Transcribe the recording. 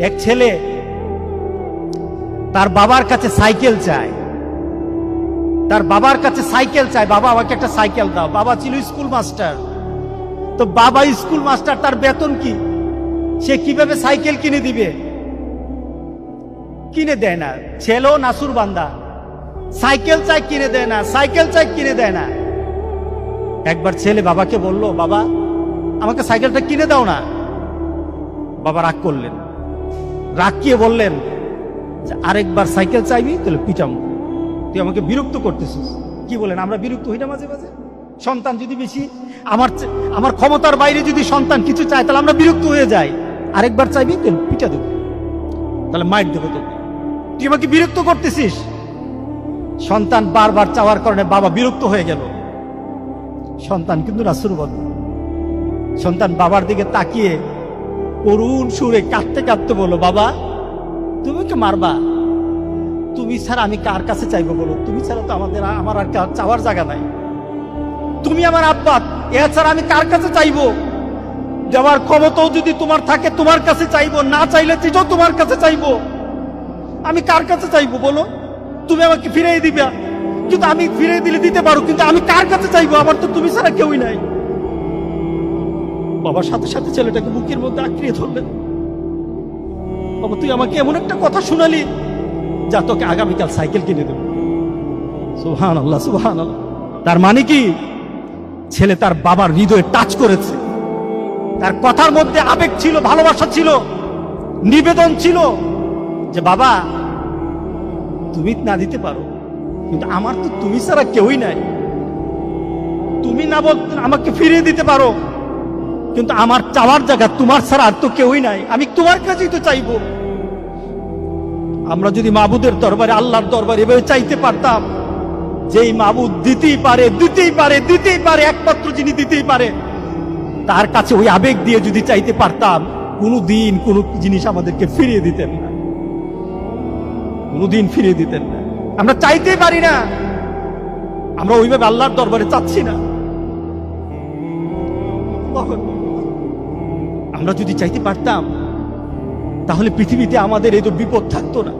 এক ছেলে তার বাবার কাছে সাইকেল চায়, তার বাবার কাছে সাইকেল চায়, বাবা আমাকে একটা সাইকেল দাও। বাবা ছিল স্কুল মাস্টার, তো বাবা স্কুল মাস্টার, তার বেতন কি, সে কিভাবে সাইকেল কিনে দিবে? কিনে দেয় না। ছেলেও নাসুর বান্দা, সাইকেল চাই কিনে দেয় না, সাইকেল চাই কিনে দেয় না। একবার ছেলে বাবাকে বলল, বাবা আমাকে সাইকেলটা কিনে দাও না। বাবা রাগ করলেন, রাগ কিয়ে বললেন যে আরেকবার সাইকেল চাইবি তাহলে পিটাম, তুই আমাকে বিরক্ত করতেছিস। কি বলেন, আমরা বিরক্ত হই না মাঝে মাঝে? সন্তান যদি বেশি আমার ক্ষমতার বাইরে যদি সন্তান কিছু চায় তাহলে আমরা বিরক্ত হয়ে যাই। আরেকবার চাইবি তাহলে পিটা দেবো, তাহলে মাইর দেবো তোকে, তুই আমাকে বিরক্ত করতেছিস। সন্তান বারবার চাওয়ার কারণে বাবা বিরক্ত হয়ে গেল। সন্তান কিন্তু রাসূল বন্ধ। সন্তান বাবার দিকে তাকিয়ে করুণ সুরে কাঁদতে কাঁদতে বলল, বাবা তুমি ওকে মারবা? তুমি ছাড়া আমি কার কাছে চাইবো বলো? তুমি ছাড়া তো আমার আর চাওয়ার জায়গা নাই। তুমি আমার আব্বা, এছাড়া আমি কার কাছে চাইবো? যাওয়ার ক্ষমতাও যদি তোমার থাকে তোমার কাছে চাইবো, না চাইলে সেটাও তোমার কাছে চাইবো। আমি কার কাছে চাইবো বলো? তুমি আমাকে ফিরিয়ে দিবা, কিন্তু আমি ফিরিয়ে দিলে দিতে পারো, কিন্তু আমি কার কাছে চাইবো? আমার তো তুমি ছাড়া কেউই নাই। বাবার সাথে সাথে ছেলেটাকে বুকের মধ্যে আঁকড়িয়ে ধরলেন। বাবা তুই আমাকে এমন একটা কথা শোনালি, যা তোকে আগামীকাল সাইকেল কিনে দেবো। সুবহানাল্লাহ, সুবহানাল্লাহ। তার মানে কি, ছেলে তার বাবার হৃদয়ে টাচ করেছে। তার কথার মধ্যে আবেগ ছিল, ভালোবাসা ছিল, নিবেদন ছিল যে বাবা তুমি না দিতে পারো, কিন্তু আমার তো তুমি ছাড়া কেউই নাই। তুমি না বল আমাকে ফিরিয়ে দিতে পারো, কিন্তু আমার চাওয়ার জায়গা তোমার ছাড়া আর তো কেউই নাই, আমি তোমার কাছেই তো চাইবো। আমরা যদি মাবুদের দরবারে, আল্লাহর দরবারে এভাবে চাইতে পারতাম, যেই মাবুদ দিতেই পারে, দিতেই পারে, দিতেই পারে, একমাত্র যিনি দিতেই পারে, তার কাছে ওই আবেগ দিয়ে যদি চাইতে পারতাম, কোনোদিন কোনো জিনিস আমাদেরকে ফিরিয়ে দিতেন না, কোনোদিন ফিরিয়ে দিতেন না। আমরা চাইতেই পারি না, আমরা ওইভাবে আল্লাহর দরবারে চাচ্ছি না। আমরা যদি চাইতে পারতাম তাহলে পৃথিবীতে আমাদের এই তো বিপদ থাকতো না।